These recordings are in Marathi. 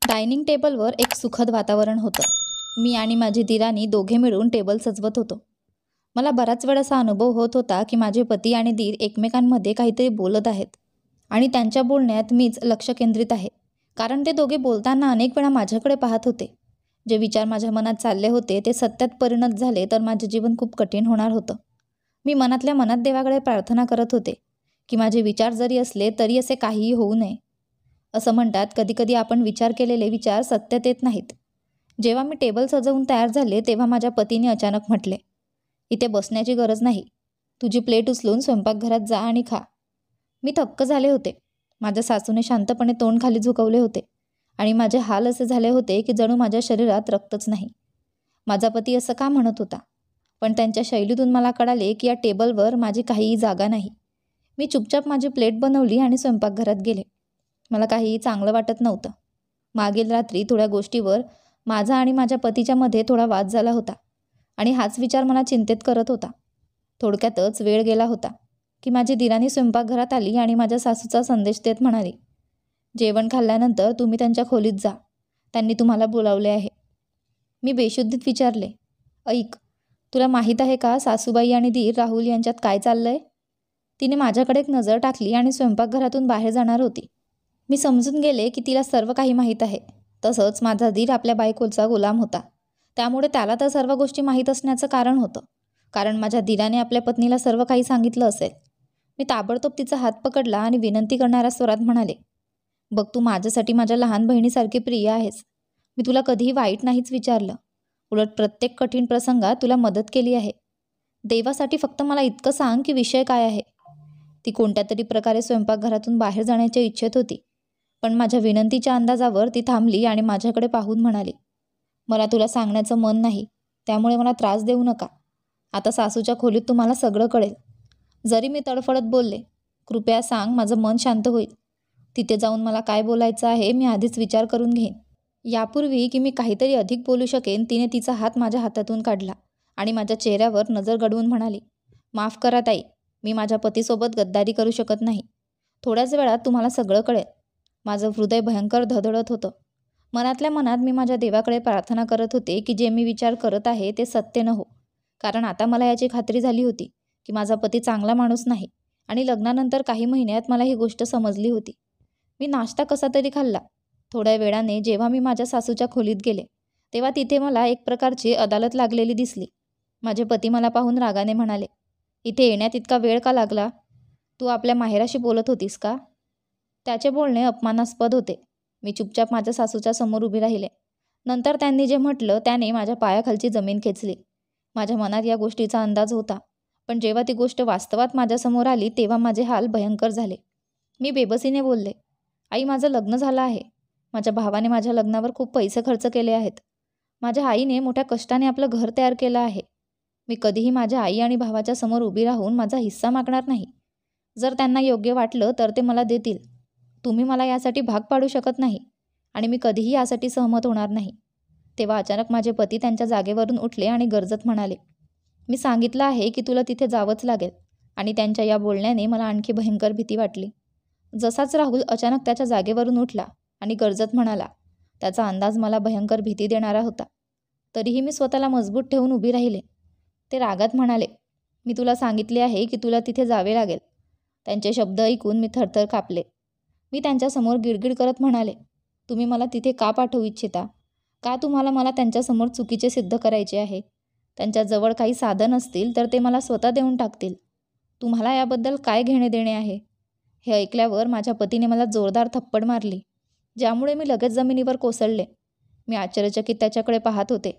डायनिंग टेबलवर एक सुखद वातावरण होतं. मी आणि माझी दिराणी दोघे मिळून टेबल सजवत होतो. मला बराच वेळ असा अनुभव होत होता की माझे पती आणि दीर एकमेकांमध्ये काहीतरी बोलत आहेत आणि त्यांच्या बोलण्यात मीच लक्ष केंद्रित आहे. कारण ते दोघे बोलताना अनेक वेळा माझ्याकडे पाहत होते. जे विचार माझ्या मनात चालले होते ते सत्यात परिणत झाले तर माझे जीवन खूप कठीण होणार होतं. मी मनातल्या मनात देवाकडे प्रार्थना करत होते की माझे विचार जरी असले तरी असे काहीही होऊ नये. असं म्हणतात, कधीकधी आपण विचार केलेले विचार सत्यात येत नाहीत. जेव्हा मी टेबल सजवून तयार झाले तेव्हा माझ्या पतीने अचानक म्हटले, इथे बसण्याची गरज नाही. तुझी प्लेट उचलून स्वयंपाकघरात जा आणि खा. मी थक्क झाले होते. माझ्या सासूने शांतपणे तोंड खाली झुकवले होते आणि माझे हाल असे झाले होते की जणू माझ्या शरीरात रक्तच नाही. माझा पती असं का म्हणत होता? पण त्यांच्या शैलीतून मला कळाले की या टेबलवर माझी काहीही जागा नाही. मी चुपचाप माझी प्लेट बनवली आणि स्वयंपाकघरात गेले. मला काहीही चांगलं वाटत नव्हतं. मागील रात्री थोड्या गोष्टीवर माझा आणि माझ्या पतीच्यामध्ये थोडा वाद झाला होता आणि हाच विचार मला चिंतेत करत होता. थोडक्यातच वेळ गेला होता की माझी दिराणी स्वयंपाकघरात आली आणि माझ्या सासूचा संदेश देत म्हणाली, जेवण खाल्ल्यानंतर तुम्ही त्यांच्या खोलीत जा. त्यांनी तुम्हाला बोलावले आहे. मी बेशुद्धीत विचारले, ऐक, तुला माहीत आहे का सासूबाई आणि दीर राहुल यांच्यात काय चाललंय? तिने माझ्याकडे एक नजर टाकली आणि स्वयंपाकघरातून बाहेर जाणार होती. मी समजून गेले की तिला सर्व काही माहीत आहे. तसंच माझा दीर आपल्या बायकोचा गुलाम होता. त्यामुळे त्याला तर सर्व गोष्टी माहीत असण्याचं कारण होतं. कारण माझ्या दीराने आपल्या पत्नीला सर्व काही सांगितलं असेल. मी ताबडतोब तिचा हात पकडला आणि विनंती करणाऱ्या स्वरात म्हणाले, बघ, तू माझ्यासाठी माझ्या लहान बहिणीसारखी प्रिय आहेस. मी तुला कधीही वाईट नाहीच विचारलं. उलट प्रत्येक कठीण प्रसंगात तुला मदत केली आहे. देवासाठी फक्त मला इतकं सांग की विषय काय आहे? ती कोणत्या तरी प्रकारे स्वयंपाकघरातून बाहेर जाण्याच्या इच्छेत होती. पण माझ्या विनंतीच्या अंदाजावर ती थांबली आणि माझ्याकडे पाहून म्हणाली, मला तुला सांगण्याचं मन नाही, त्यामुळे मला त्रास देऊ नका. आता सासूच्या खोलीत तुम्हाला सगळं कळेल. जरी मी तडफडत बोलले, कृपया सांग, माझं मन शांत होईल. तिथे जाऊन मला काय बोलायचं आहे मी आधीच विचार करून घेईन. यापूर्वी की मी काहीतरी अधिक बोलू शकेन तिने तिचा हात माझ्या हातातून काढला आणि माझ्या चेहऱ्यावर नजर गडवून म्हणाली, माफ करा ताई, मी माझ्या पतीसोबत गद्दारी करू शकत नाही. थोड्याच वेळात तुम्हाला सगळं कळेल. माझं हृदय भयंकर धडधडत होतं. मनातल्या मनात मी माझ्या देवाकडे प्रार्थना करत होते की जे मी विचार करत आहे ते सत्य न हो. कारण आता मला याची खात्री झाली होती की माझा पती चांगला माणूस नाही आणि लग्नानंतर काही महिन्यात मला ही गोष्ट समजली होती. मी नाश्ता कसा तरी खाल्ला. थोड्या वेळाने जेव्हा मी माझ्या सासूच्या खोलीत गेले तेव्हा तिथे मला एक प्रकारची अदालत लागलेली दिसली. माझे पती मला पाहून रागाने म्हणाले, इथे येण्यात इतका वेळ का लागला? तू आपल्या माहेराशी बोलत होतीस का? त्याचे बोलणे अपमानास्पद होते. मी चुपचाप माझ्या सासूच्या समोर उभी राहिले. नंतर त्यांनी जे म्हटलं त्याने माझ्या पायाखालची जमीन खेचली. माझ्या मनात या गोष्टीचा अंदाज होता, पण जेव्हा ती गोष्ट वास्तवात माझ्यासमोर आली तेव्हा माझे हाल भयंकर झाले. मी बेबसीने बोलले, आई, माझं लग्न झालं आहे. माझ्या भावाने माझ्या लग्नावर खूप पैसे खर्च केले आहेत. माझ्या आईने मोठ्या कष्टाने आपलं घर तयार केलं आहे. मी कधीही माझ्या आई आणि भावाच्या समोर उभी राहून माझा हिस्सा मागणार नाही. जर त्यांना योग्य वाटलं तर ते मला देतील. तुम्ही मला यासाठी भाग पाडू शकत नाही आणि मी कधीही यासाठी सहमत होणार नाही. तेव्हा अचानक माझे पती त्यांच्या जागेवरून उठले आणि गरजत म्हणाले, मी सांगितलं आहे की तुला तिथे जावंच लागेल. आणि त्यांच्या या बोलण्याने मला आणखी भयंकर भीती वाटली. जसाच राहुल अचानक त्याच्या जागेवरून उठला आणि गरजत म्हणाला, त्याचा अंदाज मला भयंकर भीती देणारा होता. तरीही मी स्वतःला मजबूत ठेवून उभी राहिले. ते रागात म्हणाले, मी तुला सांगितले आहे की तुला तिथे जावे लागेल. त्यांचे शब्द ऐकून मी थरथर कापले. मी त्यांच्यासमोर गिडगिड करत म्हणाले, तुम्ही मला तिथे का पाठवू इच्छिता? का तुम्हाला मला त्यांच्यासमोर चुकीचे सिद्ध करायचे आहे? त्यांच्याजवळ काही साधन असतील तर ते मला स्वतः देऊन टाकतील. तुम्हाला याबद्दल काय घेणे देणे आहे? हे ऐकल्यावर माझ्या पतीने मला जोरदार थप्पड मारली, ज्यामुळे मी लगेच जमिनीवर कोसळले. मी आश्चर्यचकित त्याच्याकडे पाहत होते.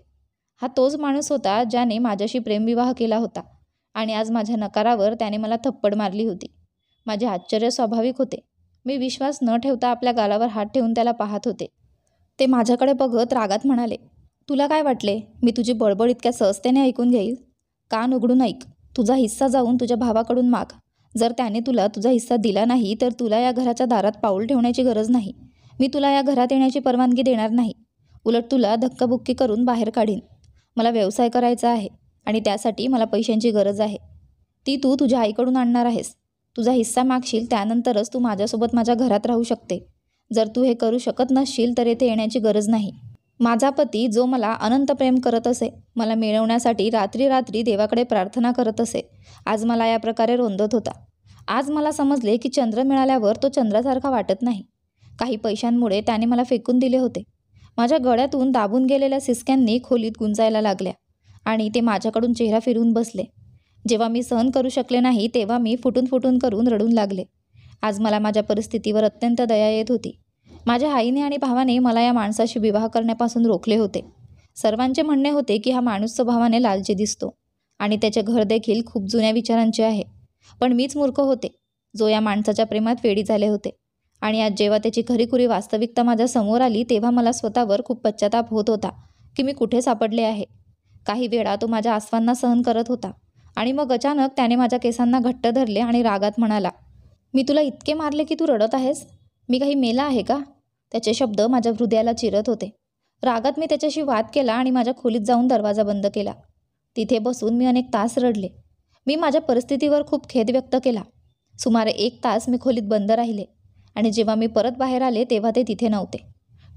हा तोच माणूस होता ज्याने माझ्याशी प्रेमविवाह केला होता आणि आज माझ्या नकारावर त्याने मला थप्पड मारली होती. माझे आश्चर्य स्वाभाविक होते. मी विश्वास न ठेवता आपल्या गालावर हात ठेवून त्याला पाहत होते. ते माझ्याकडे बघत रागात म्हणाले, तुला काय वाटले मी तुझी बडबड इतक्या सहजतेने ऐकून घेईल? कान उघडून ऐक. तुझा हिस्सा जाऊन तुझ्या भावाकडून माग. जर त्याने तुला तुझा हिस्सा दिला नाही तर तुला या घराच्या दारात पाऊल ठेवण्याची गरज नाही. मी तुला या घरात येण्याची परवानगी देणार नाही. उलट तुला धक्काबुक्की करून बाहेर काढीन. मला व्यवसाय करायचा आहे आणि त्यासाठी मला पैशांची गरज आहे. ती तू तुझ्या आईकडून आणणार आहेस. तुझा हिस्सा मागशील त्यानंतरच तू माझ्यासोबत माझ्या घरात राहू शकते. जर तू हे करू शकत नसशील तर येथे येण्याची गरज नाही. माझा पती जो मला अनंत प्रेम करत असे, मला मिळवण्यासाठी रात्री रात्री देवाकडे प्रार्थना करत असे, आज मला या प्रकारे रोंदत होता. आज मला समजले की चंद्र मिळाल्यावर तो चंद्रासारखा वाटत नाही. काही पैशांमुळे त्याने मला फेकून दिले होते. माझ्या गळ्यातून दाबून गेलेल्या सिसक्यांनी खोलीत गुंजायला लागल्या आणि ते माझ्याकडून चेहरा फिरवून बसले. जेव्हा मी सहन करू शकले नाही तेव्हा मी फुटून फुटून करून रडून लागले. आज मला माझ्या परिस्थितीवर अत्यंत दया येत होती. माझ्या आईने आणि भावाने मला या माणसाशी विवाह करण्यापासून रोखले होते. सर्वांचे म्हणणे होते की हा माणूस स्वभावाने लालची दिसतो आणि त्याचे घर देखील खूप जुन्या विचारांचे आहे. पण मीच मूर्ख होते, जो या माणसाच्या प्रेमात वेडी झाले होते. आणि आज जेव्हा त्याची खरीखुरी वास्तविकता माझ्या समोर आली तेव्हा मला स्वतःवर खूप पश्चाताप होत होता की मी कुठे सापडले आहे. काही वेळा तो माझ्या आसवांना सहन करत होता आणि मग अचानक त्याने माझ्या केसांना घट्ट धरले आणि रागात म्हणाला, मी तुला इतके मारले की तू रडत आहेस? मी काही मेला आहे का? त्याचे शब्द माझ्या हृदयाला चिरत होते. रागात मी त्याच्याशी वाद केला आणि माझ्या खोलीत जाऊन दरवाजा बंद केला. तिथे बसून मी अनेक तास रडले. मी माझ्या परिस्थितीवर खूप खेद व्यक्त केला. सुमारे 1 तास मी खोलीत बंद राहिले आणि जेव्हा मी परत बाहेर आले तेव्हा ते तिथे नव्हते.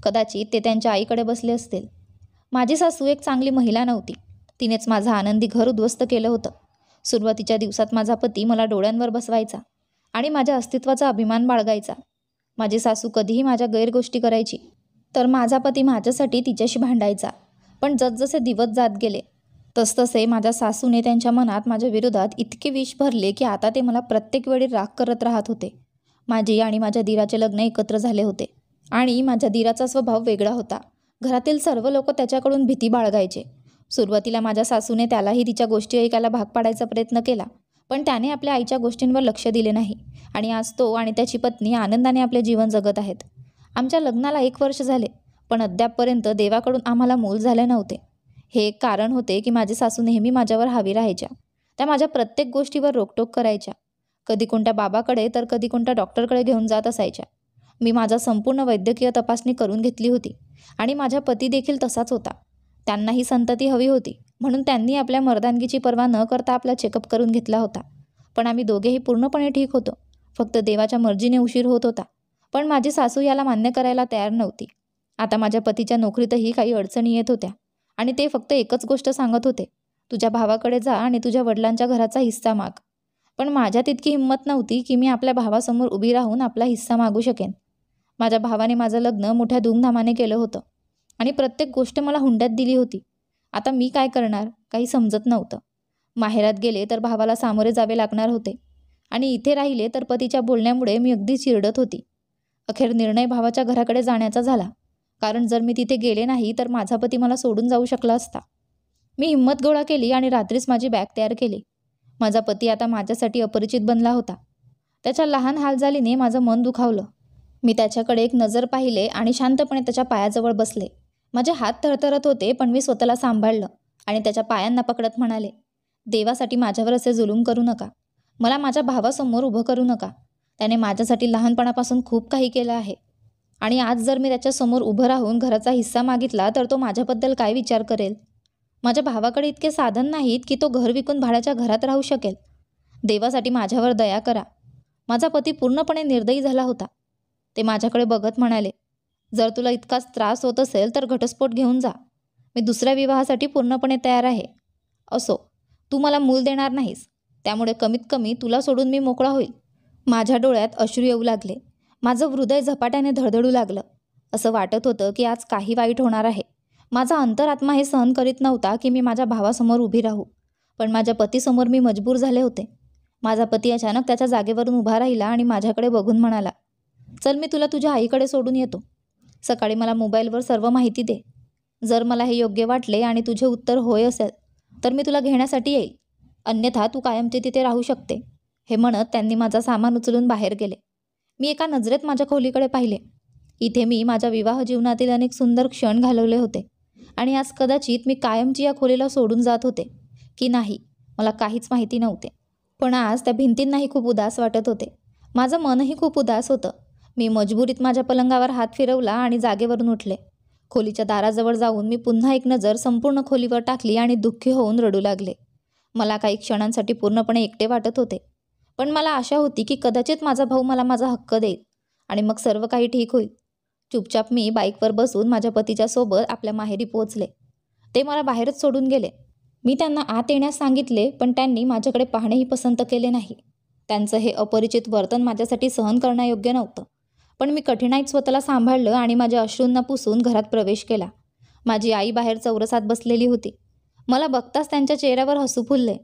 कदाचित ते त्यांच्या आईकडे बसले असतील. माझी सासू एक चांगली महिला नव्हती. तिनेच माझं आनंदी घर उद्ध्वस्त केलं होतं. सुरुवातीच्या दिवसात माझा पती मला डोळ्यांवर बसवायचा आणि माझ्या अस्तित्वाचा अभिमान बाळगायचा. माझी सासू कधीही माझ्या गैरगोष्टी करायची तर माझा पती माझ्यासाठी तिच्याशी भांडायचा. पण जसजसे दिवस जात गेले तसतसे माझ्या सासूने त्यांच्या मनात माझ्या विरोधात इतके विष भरले की आता ते मला प्रत्येक वेळी राग करत राहत होते. माझी आणि माझ्या दीराचे लग्न एकत्र झाले होते आणि माझ्या दीराचा स्वभाव वेगळा होता. घरातील सर्व लोक त्याच्याकडून भीती बाळगायचे. सुरुवातीला माझ्या सासूने त्यालाही तिच्या गोष्टी ऐकायला भाग पाडायचा प्रयत्न केला, पण त्याने आपल्या आईच्या गोष्टींवर लक्ष दिले नाही आणि आज तो आणि त्याची पत्नी आनंदाने आपले जीवन जगत आहेत. आमच्या लग्नाला 1 वर्ष झाले, पण अद्यापपर्यंत देवाकडून आम्हाला मूल झाले नव्हते. हे एक कारण होते की माझी सासू नेहमी माझ्यावर हावी राहायच्या. त्या माझ्या प्रत्येक गोष्टीवर रोकटोक करायच्या. कधी कोणत्या बाबाकडे तर कधी कोणत्या डॉक्टरकडे घेऊन जात असायच्या. मी माझा संपूर्ण वैद्यकीय तपासणी करून घेतली होती आणि माझा पती देखील तसाच होता. त्यांनाही संतती हवी होती म्हणून त्यांनी आपल्या मर्दानगीची पर्वा न करता आपला चेकअप करून घेतला होता. पण आम्ही दोघेही पूर्णपणे ठीक होतो. फक्त देवाच्या मर्जीने उशीर होत होता. पण माझी सासू याला मान्य करायला तयार नव्हती. आता माझ्या पतीच्या नोकरीतही काही अडचणी येत होत्या आणि ते फक्त एकच गोष्ट सांगत होते, तुझ्या भावाकडे जा आणि तुझ्या वडिलांच्या घराचा हिस्सा माग. पण माझ्यात इतकी हिंमत नव्हती की मी आपल्या भावासमोर उभी राहून आपला हिस्सा मागू शकेन. माझ्या भावाने माझं लग्न मोठ्या धूमधामाने केलं होतं आणि प्रत्येक गोष्ट मला हुंड्यात दिली होती. आता मी काय करणार काही समजत नव्हतं. माहेरात गेले तर भावाला सामोरे जावे लागणार होते आणि इथे राहिले तर पतीच्या बोलण्यामुळे मी अगदी चिरडत होती. अखेर निर्णय भावाच्या घराकडे जाण्याचा झाला, कारण जर मी तिथे गेले नाही तर माझा पती मला सोडून जाऊ शकला असता. मी हिंमत गोळा केली आणि रात्रीच माझी बॅग तयार केली. माझा पती आता माझ्यासाठी अपरिचित बनला होता. त्याच्या लहान हालचालीने माझं मन दुखावलं. मी त्याच्याकडे एक नजर पाहिले आणि शांतपणे त्याच्या पायाजवळ बसले. माझे हात थरथरत होते, पण मी स्वतःला सांभाळलं आणि त्याच्या पायांना पकडत म्हणाले, देवासाठी माझ्यावर असे जुलूम करू नका. मला माझ्या भावासमोर उभं करू नका. त्याने माझ्यासाठी लहानपणापासून खूप काही केलं आहे आणि आज जर मी त्याच्यासमोर उभं राहून घराचा हिस्सा मागितला तर तो माझ्याबद्दल काय विचार करेल? माझ्या भावाकडे इतके साधन नाहीत की तो घर विकून भाड्याच्या घरात राहू शकेल. देवासाठी माझ्यावर दया करा. माझा पती पूर्णपणे निर्दयी झाला होता. ते माझ्याकडे बघत म्हणाले, जर तुला इतकाच त्रास होत असेल तर घटस्फोट घेऊन जा. मी दुसऱ्या विवाहासाठी पूर्णपणे तयार आहे. असो, तू मला मूल देणार नाहीस, त्यामुळे कमीत कमी तुला सोडून मी मोकळा होईल. माझ्या डोळ्यात अश्रू येऊ लागले. माझं हृदय झपाट्याने धडधडू लागलं. असं वाटत होतं की आज काही वाईट होणार आहे. माझा अंतरात्मा हे सहन करीत नव्हता की मी माझ्या भावासमोर उभी राहू, पण माझ्या पतीसमोर मी मजबूर झाले होते. माझा पती अचानक त्याच्या जागेवरून उभा राहिला आणि माझ्याकडे बघून म्हणाला, चल मी तुला तुझ्या आईकडे सोडून येतो. सकाळी मला मोबाईलवर सर्व माहिती दे. जर मला हे योग्य वाटले आणि तुझे उत्तर होय असेल तर मी तुला घेण्यासाठी येईल, अन्यथा तू कायमचे तिथे राहू शकते. हे म्हणत त्यांनी माझा सामान उचलून बाहेर गेले. मी एका नजरेत माझ्या खोलीकडे पाहिले. इथे मी माझ्या विवाह जीवनातील अनेक सुंदर क्षण घालवले होते आणि आज कदाचित मी कायमची या खोलीला सोडून जात होते की नाही मला काहीच माहिती नव्हते. पण आज त्या भिंतींनाही खूप उदास वाटत होते. माझं मनही खूप उदास होतं. मी मजबुरीत माझ्या पलंगावर हात फिरवला आणि जागेवरून उठले. खोलीच्या दाराजवळ जाऊन मी पुन्हा एक नजर संपूर्ण खोलीवर टाकली आणि दुःखी होऊन रडू लागले. मला काही क्षणांसाठी पूर्णपणे एकटे वाटत होते, पण मला आशा होती की कदाचित माझा भाऊ मला माझा हक्क देईल आणि मग सर्व काही ठीक होईल. चुपचाप मी बाईकवर बसून माझ्या पतीच्या सोबत आपल्या माहेरी पोहोचले. ते मला बाहेरच सोडून गेले. मी त्यांना आत येण्यास सांगितले, पण त्यांनी माझ्याकडे पाहणेही पसंत केले नाही. त्यांचं हे अपरिचित वर्तन माझ्यासाठी सहन करण्यायोग्य नव्हतं. पण मी कठीणाईत स्वतःला सांभाळलं आणि माझ्या अश्रूंना पुसून घरात प्रवेश केला. माझी आई बाहेर चौरसात बसलेली होती. मला बघताच त्यांच्या चेहऱ्यावर हसू फुलले.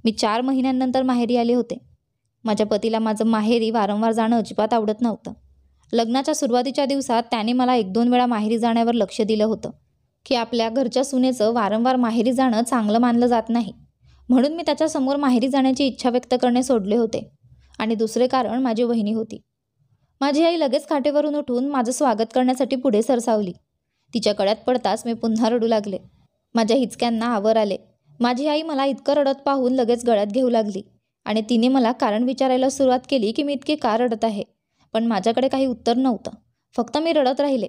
मी 4 महिन्यांनंतर माहेरी आले होते. माझ्या पतीला माझं माहेरी वारंवार जाणं अजिबात आवडत नव्हतं. लग्नाच्या सुरुवातीच्या दिवसात त्याने मला 1-2 वेळा माहेरी जाण्यावर लक्ष दिलं होतं की आपल्या घरच्या सुनेचं वारंवार माहेरी जाणं चांगलं मानलं जात नाही. म्हणून मी त्याच्यासमोर माहेरी जाण्याची इच्छा व्यक्त करणे सोडले होते. आणि दुसरे कारण माझी वहिनी होती. माझी आई लगेच खाटेवरून उठून माझं स्वागत करण्यासाठी पुढे सरसावली. तिच्या गळ्यात पडताच मी पुन्हा रडू लागले. माझ्या हिचक्यांना आवर आले. माझी आई मला इतकं रडत पाहून लगेच गळ्यात घेऊ लागली आणि तिने मला कारण विचारायला सुरुवात केली की मी इतके का रडत आहे. पण माझ्याकडे काही उत्तर नव्हतं. फक्त मी रडत राहिले.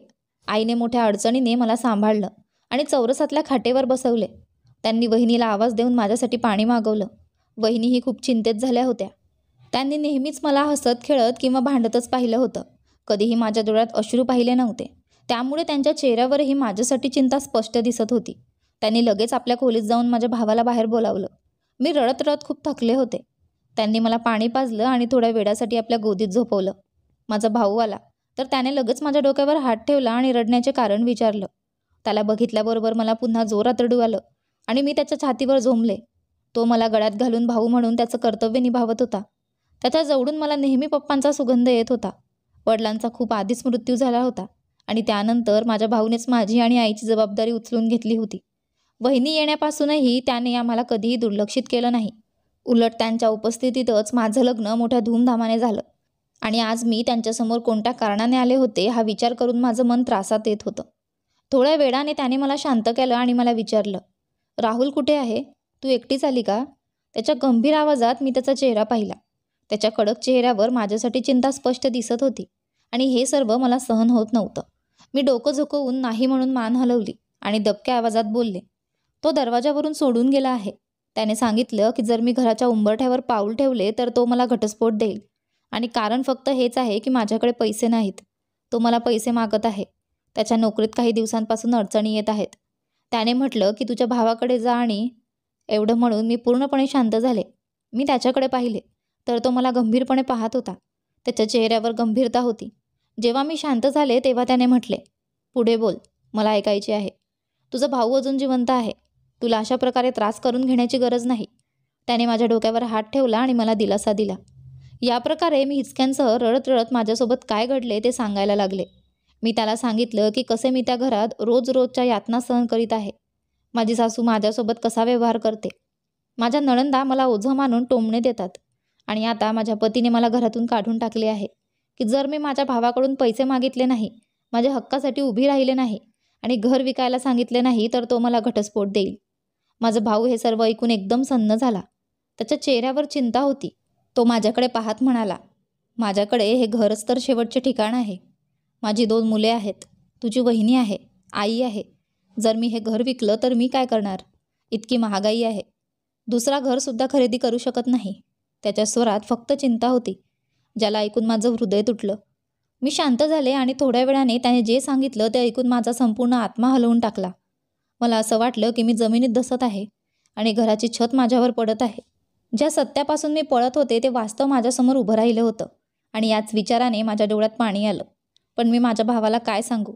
आईने मोठ्या अडचणीने मला सांभाळलं आणि चौरसातल्या खाटेवर बसवले. त्यांनी वहिनीला आवाज देऊन माझ्यासाठी पाणी मागवलं. वहिनीही खूप चिंतेत झाल्या होत्या. त्यांनी नेहमीच मला हसत खेळत किंवा भांडतच पाहिलं होतं. कधीही माझ्या डोळ्यात अश्रू पाहिले नव्हते. त्यामुळे त्यांच्या चेहऱ्यावरही माझ्यासाठी चिंता स्पष्ट दिसत होती. त्यांनी लगेच आपल्या खोलीत जाऊन माझ्या भावाला बाहेर बोलावलं. मी रडत रडत खूप थकले होते. त्यांनी मला पाणी पाजलं आणि थोड्या वेळासाठी आपल्या गोदीत झोपवलं. माझा भाऊ आला तर त्याने लगेच माझ्या डोक्यावर हात ठेवला आणि रडण्याचे कारण विचारलं. त्याला बघितल्याबरोबर मला पुन्हा जोरात रडू आलं आणि मी त्याच्या छातीवर झोंबले. तो मला गळ्यात घालून भाऊ म्हणून त्याचं कर्तव्य निभावत होता. त्याच्या जवळून मला नेहमी पप्पांचा सुगंध येत होता. वडिलांचा खूप आधीच मृत्यू झाला होता आणि त्यानंतर माझ्या भाऊनेच माझी आणि आईची जबाबदारी उचलून घेतली होती. वहिनी येण्यापासूनही त्याने आम्हाला कधीही दुर्लक्षित केलं नाही. उलट त्यांच्या उपस्थितीतच माझं लग्न मोठ्या धूमधामाने झालं. आणि आज मी त्यांच्यासमोर कोणत्या कारणाने आले होते हा विचार करून माझं मन त्रासात येत होतं. थोड्या वेळाने त्याने मला शांत केलं आणि मला विचारलं, राहुल कुठे आहे? तू एकटीच आली का? त्याच्या गंभीर आवाजात मी त्याचा चेहरा पाहिला. त्याच्या कडक चेहऱ्यावर माझ्यासाठी चिंता स्पष्ट दिसत होती आणि हे सर्व मला सहन होत नव्हतं. मी डोकं झुकवून नाही म्हणून मान हलवली आणि दबक्या आवाजात बोलले, तो दरवाजावरून सोडून गेला आहे. त्याने सांगितलं की जर मी घराच्या उंबरठ्यावर पाऊल ठेवले तर तो मला घटस्फोट देईल आणि कारण फक्त हेच आहे की माझ्याकडे पैसे नाहीत. तो मला पैसे मागत आहे. त्याच्या नोकरीत काही दिवसांपासून अडचणी येत आहेत. त्याने म्हटलं की तुझ्या भावाकडे जा आणि एवढं म्हणून मी पूर्णपणे शांत झाले. मी त्याच्याकडे पाहिले तर तो मला गंभीरपणे पाहत होता. त्याच्या चेहऱ्यावर गंभीरता होती. जेव्हा मी शांत झाले तेव्हा त्याने म्हटले, पुढे बोल, मला ऐकायचे आहे. तुझा भाऊ अजून जिवंत आहे. तुला अशा प्रकारे त्रास करून घेण्याची गरज नाही. त्याने माझ्या डोक्यावर हात ठेवला आणि मला दिलासा दिला. या प्रकारे मी हिचक्यांसह रडत रडत माझ्यासोबत काय घडले ते सांगायला लागले. मी त्याला सांगितलं की कसे मी त्या घरात रोज रोजच्या यातना सहन करीत आहे. माझी सासू माझ्यासोबत कसा व्यवहार करते. माझ्या नणंदा मला ओझं मानून टोमणे देतात आणि आता माझ्या पतीने मला घरातून काढून टाकले आहे की जर मी माझ्या भावाकडून पैसे मागितले नाही, माझ्या हक्कासाठी उभी राहिले नाही आणि घर विकायला सांगितले नाही तर तो मला घटस्फोट देईल. माझा भाऊ हे सर्व ऐकून एकदम सन्न झाला. त्याच्या चेहऱ्यावर चिंता होती. तो माझ्याकडे पाहत म्हणाला, माझ्याकडे हे घरच तर शेवटचे ठिकाण आहे. माझी 2 मुले आहेत. तुझी वहिनी आहे, आई आहे. जर मी हे घर विकलं तर मी काय करणार? इतकी महागाई आहे. दुसरा घरसुद्धा खरेदी करू शकत नाही. त्याच्या स्वरात फक्त चिंता होती, ज्याला ऐकून माझं हृदय तुटलं. मी शांत झाले आणि थोड्या वेळाने त्याने जे सांगितलं ते ऐकून माझा संपूर्ण आत्मा हलवून टाकला. मला असं वाटलं की मी जमिनीत धसत आहे आणि घराची छत माझ्यावर पडत आहे. ज्या सत्यापासून मी पळत होते ते वास्तव माझ्यासमोर उभं राहिलं होतं आणि याच विचाराने माझ्या डोळ्यात पाणी आलं. पण मी माझ्या भावाला काय सांगू?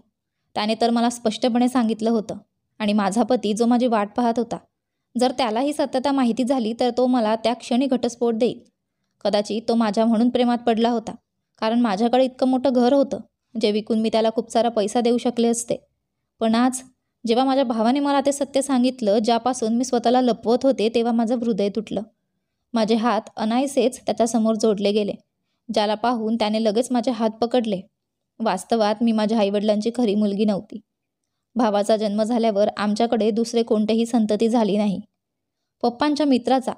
त्याने तर मला स्पष्टपणे सांगितलं होतं आणि माझा पती जो माझी वाट पाहत होता, जर त्याला ही सत्यता माहिती झाली तर तो मला त्या क्षणी घटस्फोट देईल. कदाचित तो माझ्या म्हणून प्रेमात पडला होता, कारण माझ्याकडे इतकं मोठं घर होतं जे विकून मी त्याला खूप सारा पैसा देऊ शकले असते. पण आज जेव्हा माझ्या भावाने मला ते सत्य सांगितलं ज्यापासून मी स्वतःला लपवत होते, तेव्हा माझं हृदय तुटलं. माझे हात अनायसेच त्याच्यासमोर जोडले गेले, ज्याला पाहून त्याने लगेच माझे हात पकडले. वास्तवात मी माझ्या आईवडिलांची खरी मुलगी नव्हती. भावाचा जन्म झाल्यावर आमच्याकडे दुसरे कोणतेही संतती झाली नाही. पप्पांच्या मित्राचा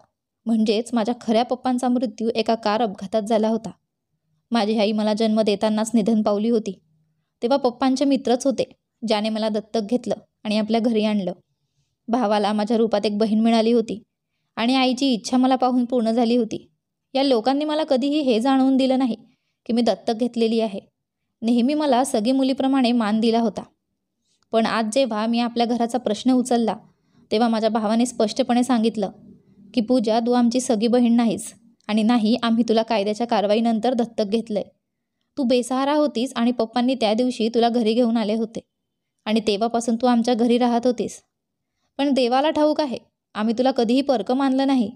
म्हणजेच माझ्या खऱ्या पप्पांचा मृत्यू एका कार अपघातात झाला होता. माझी आई मला जन्म देतानाच निधन पावली होती. तेव्हा पप्पांचे मित्रच होते ज्याने मला दत्तक घेतलं आणि आपल्या घरी आणलं. भावाला माझ्या रूपात एक बहीण मिळाली होती आणि आईची इच्छा मला पाहून पूर्ण झाली होती. या लोकांनी मला कधीही हे जाणवून दिलं नाही की मी दत्तक घेतलेली आहे. नेहमी मला सगळी मुलीप्रमाणे मान दिला होता. पण आज जेव्हा मी आपल्या घराचा प्रश्न उचलला तेव्हा माझ्या भावाने स्पष्टपणे सांगितलं की पूजा, तू आमची सगी बहीण नाहीस आणि नाही आम्ही तुला कायद्याच्या कारवाईनंतर दत्तक घेतलंय. तू बेसहारा होतीस आणि पप्पांनी त्या दिवशी तुला घरी घेऊन आले होते आणि तेव्हापासून तू आमच्या घरी राहत होतीस. पण देवाला ठाऊक आहे, आम्ही तुला कधीही परकं मानलं नाही,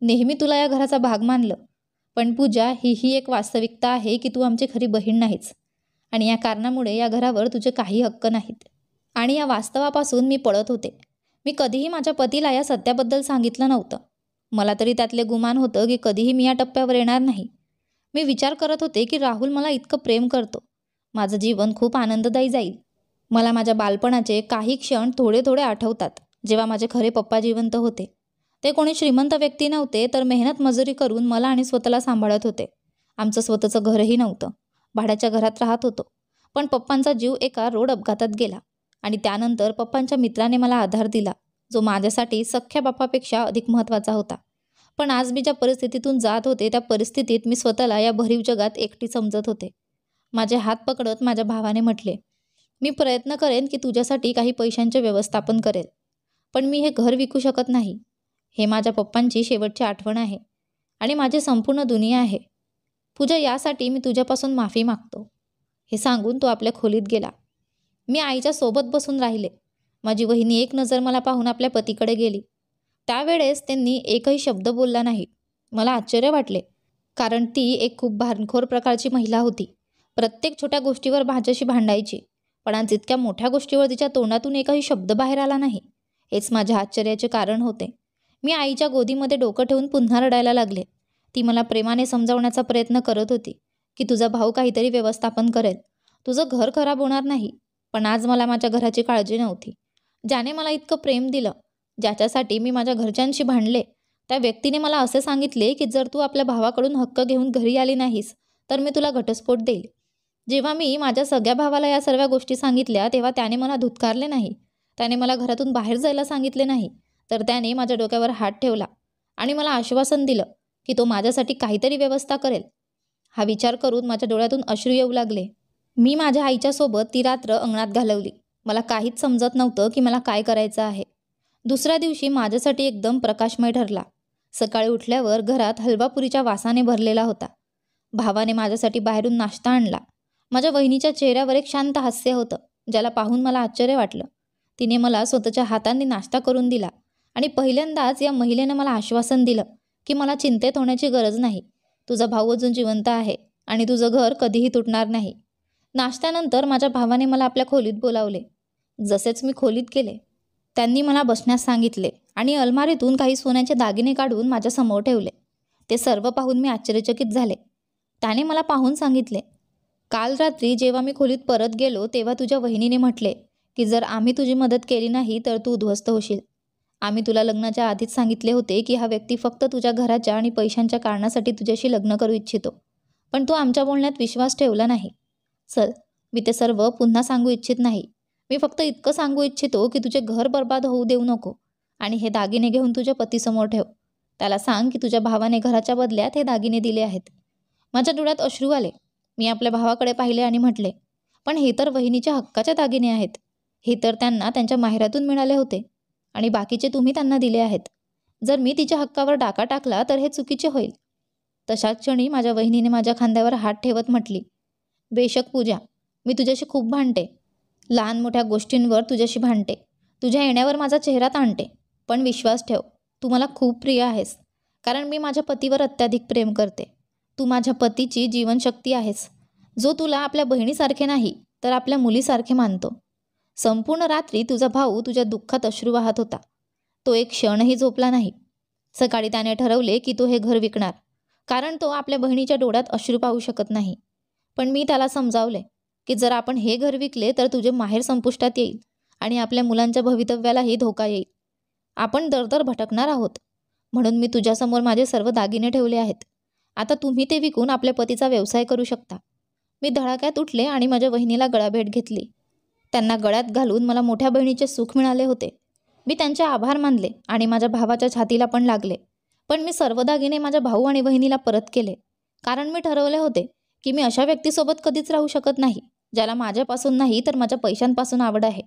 नेहमी तुला या घराचा भाग मानलं. पण पूजा, ही एक वास्तविकता आहे की तू आमची खरी बहीण नाहीस आणि या कारणामुळे या घरावर तुझे काही हक्क नाहीत. आणि या वास्तवापासून मी पळत होते. मी कधीही माझ्या पतीला या सत्याबद्दल सांगितलं नव्हतं. मला तरी त्यातले गुमान होतं की कधीही मी या टप्प्यावर येणार नाही. मी विचार करत होते की राहुल मला इतकं प्रेम करतो, माझं जीवन खूप आनंददायी जाईल. मला माझ्या बालपणाचे काही क्षण थोडे थोडे आठवतात, जेव्हा माझे खरे पप्पा जिवंत होते. ते कोणी श्रीमंत व्यक्ती नव्हते, तर मेहनत मजुरी करून मला आणि स्वतःला सांभाळत होते. आमचं स्वतःचं घरही नव्हतं, भाड्याच्या घरात राहत होतो. पण पप्पांचा जीव एका रोड अपघातात गेला आणि त्यानंतर पप्पांच्या मित्राने मला आधार दिला, जो माझ्यासाठी सख्ख्या बापापेक्षा अधिक महत्त्वाचा होता. पण आज मी ज्या परिस्थितीतून जात होते त्या परिस्थितीत मी स्वतःला या भरीव जगात एकटी समजत होते. माझे हात पकडत माझ्या भावाने म्हटले, मी प्रयत्न करेन की तुझ्यासाठी काही पैशांचे व्यवस्थापन करेल, पण मी हे घर विकू शकत नाही. हे माझ्या पप्पांची शेवटची आठवण आहे आणि माझी संपूर्ण दुनिया आहे. पूजा, यासाठी मी तुझ्यापासून माफी मागतो. हे सांगून तो आपल्या खोलीत गेला. मी आईच्या सोबत बसून राहिले. माझी वहिनी एक नजर मला पाहून आपल्या पतीकडे गेली. त्यावेळेस त्यांनी एकही शब्द बोलला नाही. मला आश्चर्य वाटले, कारण ती एक खूप भांडखोर प्रकारची महिला होती. प्रत्येक छोट्या गोष्टीवर माझ्याशी भांडायची, पण आज इतक्या मोठ्या गोष्टीवर तिच्या तोंडातून एकही शब्द बाहेर आला नाही. हेच माझ्या आश्चर्याचे कारण होते. मी आईच्या गोदीमध्ये डोकं ठेवून पुन्हा रडायला लागले. ती मला प्रेमाने समजावण्याचा प्रयत्न करत होती की तुझा भाऊ काहीतरी व्यवस्थापन करेल, तुझं घर खराब होणार नाही. पण आज मला माझ्या घराची काळजी नव्हती. ज्याने मला इतकं प्रेम दिलं, ज्याच्यासाठी मी माझ्या घरच्यांशी भांडले, त्या व्यक्तीने मला असे सांगितले की जर तू आपल्या भावाकडून हक्क घेऊन घरी आली नाहीस तर मी तुला घटस्फोट देईल. जेव्हा मी माझ्या सगळ्या भावाला या सर्व गोष्टी सांगितल्या तेव्हा त्याने मला धुतकारले नाही. त्याने मला घरातून बाहेर जायला सांगितले नाही, तर त्याने माझ्या डोक्यावर हात ठेवला आणि मला आश्वासन दिलं की तो माझ्यासाठी काहीतरी व्यवस्था करेल. हा विचार करून माझ्या डोळ्यातून अश्रू येऊ लागले. मी माझ्या आईच्यासोबत ती रात्र अंगणात घालवली. मला काहीच समजत नव्हतं की मला काय करायचं आहे. दुसऱ्या दिवशी माझ्यासाठी एकदम प्रकाशमय ठरला. सकाळी उठल्यावर घरात हलवापुरीच्या वासाने भरलेला होता. भावाने माझ्यासाठी बाहेरून नाश्ता आणला. माझ्या वहिनीच्या चेहऱ्यावर एक शांत हास्य होतं, ज्याला पाहून मला आश्चर्य वाटलं. तिने मला स्वतःच्या हातांनी नाश्ता करून दिला आणि पहिल्यांदाच या महिलेनं मला आश्वासन दिलं की मला चिंतेत होण्याची गरज नाही. तुझा भाऊ अजून जिवंत आहे आणि तुझं घर कधीही तुटणार नाही. नाश्त्यानंतर माझ्या भावाने मला आपल्या खोलीत बोलावले. जसेच मी खोलीत गेले, त्यांनी मला बसण्यास सांगितले आणि अलमारीतून काही सोन्याचे दागिने काढून माझ्यासमोर ठेवले. ते सर्व पाहून मी आश्चर्यचकित झाले. त्याने मला पाहून सांगितले, काल रात्री जेव्हा मी खोलीत परत गेलो तेव्हा तुझ्या वहिनीने म्हटले की जर आम्ही तुझी मदत केली नाही तर तू उद्ध्वस्त होशील. आम्ही तुला लग्नाच्या आधीच सांगितले होते की हा व्यक्ती फक्त तुझ्या घराच्या आणि पैशांच्या कारणासाठी तुझ्याशी लग्न करू इच्छितो, पण तू आमच्या बोलण्यात विश्वास ठेवला नाही. चल, मी ते सर्व पुन्हा सांगू इच्छित नाही. मी फक्त इतकं सांगू इच्छितो की तुझे घर बर्बाद होऊ देऊ नको आणि हे दागिने घेऊन तुझ्या पतीसमोर ठेव. त्याला सांग की तुझ्या भावाने घराच्या बदल्यात हे दागिने दिले आहेत. माझ्या डोळ्यात अश्रू आले. मी आपल्या भावाकडे पाहिले आणि म्हटले, पण हे तर वहिनीच्या हक्काचे दागिने आहेत. हे तर त्यांना त्यांच्या माहेरातून मिळाले होते आणि बाकीचे तुम्ही त्यांना दिले आहेत. जर मी तिच्या हक्कावर डाका टाकला तर हे चुकीचे होईल. तशाच क्षणी माझ्या वहिनीने माझ्या खांद्यावर हात ठेवत म्हटली, बेशक पूजा, मी तुझ्याशी खूप भांडते. लहान मोठ्या गोष्टींवर तुझ्याशी भांडते. तुझ्या येण्यावर माझा चेहरा ताणते. पण विश्वास ठेव, तू मला खूप प्रिय आहेस, कारण मी माझ्या पतीवर अत्याधिक प्रेम करते. तू माझ्या पतीची जीवनशक्ती आहेस, जो तुला आपल्या बहिणीसारखे नाही तर आपल्या मुलीसारखे मानतो. संपूर्ण रात्री तुझा भाऊ तुझ्या दुःखात अश्रू वाहत होता. तो एक क्षणही झोपला नाही. सकाळी त्याने ठरवले की तो हे घर विकणार, कारण तो आपल्या बहिणीच्या डोळ्यात अश्रू पाहू शकत नाही. पण मी त्याला समजावले की जर आपण हे घर विकले तर तुझे माहेर संपुष्टात येईल आणि आपल्या मुलांच्या भवितव्यालाही धोका येईल. आपण दरदर भटकणार आहोत. म्हणून मी तुझ्यासमोर माझे सर्व दागिने ठेवले आहेत. आता तुम्ही ते विकून आपल्या पतीचा व्यवसाय करू शकता. मी धडाक्यात उठले आणि माझ्या वहिनीला गळाभेट घेतली. त्यांना गळ्यात घालून मला मोठ्या बहिणीचे सुख मिळाले होते. मी त्यांचे आभार मानले आणि माझ्या भावाच्या छातीला पण लागले. पण मी सर्व दागिने माझ्या भाऊ आणि बहिणीला परत केले, कारण मी ठरवले होते की मी अशा व्यक्तीसोबत कधीच राहू शकत नाही ज्याला माझ्यापासून नाही तर माझ्या पैशांपासून आवड आहे.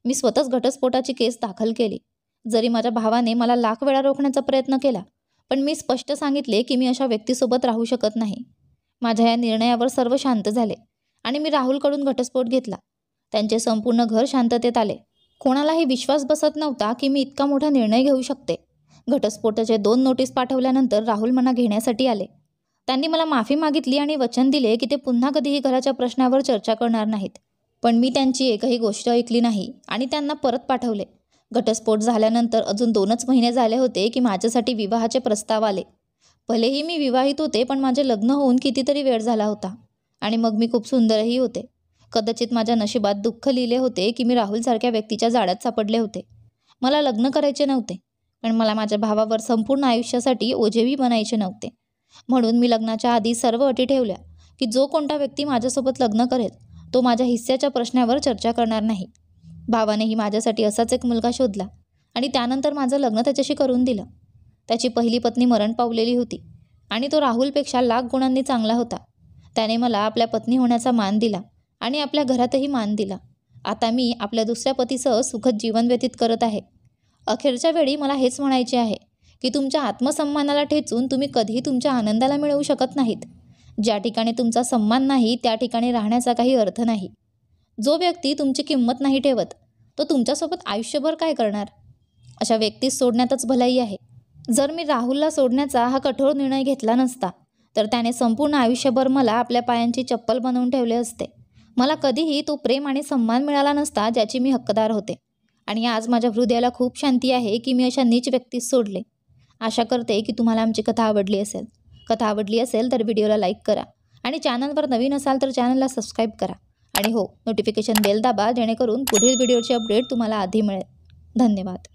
मी स्वतःच घटस्फोटाची केस दाखल केली. जरी माझ्या भावाने मला लाख वेळा रोखण्याचा प्रयत्न केला, पण मी स्पष्ट सांगितले की मी अशा व्यक्तीसोबत राहू शकत नाही. माझ्या या निर्णयावर सर्व शांत झाले आणि मी राहुलकडून घटस्फोट घेतला. त्यांचे संपूर्ण घर शांततेत आले. कोणालाही विश्वास बसत नव्हता की मी इतका मोठा निर्णय घेऊ शकते. घटस्फोटाचे 2 नोटीस पाठवल्यानंतर राहुल मला घेण्यासाठी आले. त्यांनी मला माफी मागितली आणि वचन दिले की ते पुन्हा कधीही घराच्या प्रश्नावर चर्चा करणार नाहीत. पण मी त्यांची एकही गोष्ट ऐकली नाही आणि त्यांना परत पाठवले. घटस्फोट झाल्यानंतर अजून 2च महिने झाले होते की माझ्यासाठी विवाहाचे प्रस्ताव आले. भलेही मी विवाहित होते, पण माझे लग्न होऊन कितीतरी वेळ झाला होता आणि मग मी खूप सुंदरही होते. कदाचित माझ्या नशिबात दुःख लिहिले होते की मी राहुलसारख्या व्यक्तीच्या जाळ्यात सापडले होते. मला लग्न करायचे नव्हते, पण मला माझ्या भावावर संपूर्ण आयुष्यासाठी ओझेही बनायचे नव्हते. म्हणून मी लग्नाच्या आधी सर्व अटी ठेवल्या की जो कोणता व्यक्ती माझ्यासोबत लग्न करेल तो माझ्या हिस्स्याच्या प्रश्नावर चर्चा करणार नाही. भावानेही माझ्यासाठी असाच एक मुलगा शोधला आणि त्यानंतर माझं लग्न त्याच्याशी करून दिलं. त्याची पहिली पत्नी मरण पावलेली होती आणि तो राहुलपेक्षा लाख गुणांनी चांगला होता. त्याने मला आपल्या पत्नी होण्याचा मान दिला आणि आपल्या घरातही मान दिला. आता मी आपल्या दुसऱ्या पतीसह सुखद जीवन व्यतीत करत आहे. अखेरच्या वेळी मला हेच म्हणायचे आहे की तुमच्या आत्मसन्मानाला ठेचून तुम्ही कधीही तुमच्या आनंदाला मिळवू शकत नाहीत. ज्या ठिकाणी तुमचा सन्मान नाही त्या ठिकाणी राहण्याचा काही अर्थ नाही. जो व्यक्ती तुमची किंमत नाही ठेवत तो तुमच्यासोबत आयुष्यभर काय करणार? अशा व्यक्तीस सोडण्यातच भलाई आहे. जर मी राहुलला सोडण्याचा हा कठोर निर्णय घेतला नसता तर त्याने संपूर्ण आयुष्यभर मला आपल्या पायांची चप्पल बनवून ठेवले असते. मला कधीही तो प्रेम आणि सन्मान मिळाला नसता ज्याची मी हक्कदार होते. आणि आज माझ्या हृदयाला खूप शांती आहे की मी अशा नीच व्यक्तीस सोडले. आशा करते की तुम्हाला आमची कथा आवडली असेल. कथा आवडली असेल तर व्हिडिओला लाईक करा आणि चॅनलवर नवीन असाल तर चॅनलला सबस्क्राईब करा. आणि हो, नोटिफिकेशन बेल दाबा जेणेकरून पुढील व्हिडिओची अपडेट तुम्हाला आधी मिळेल. धन्यवाद.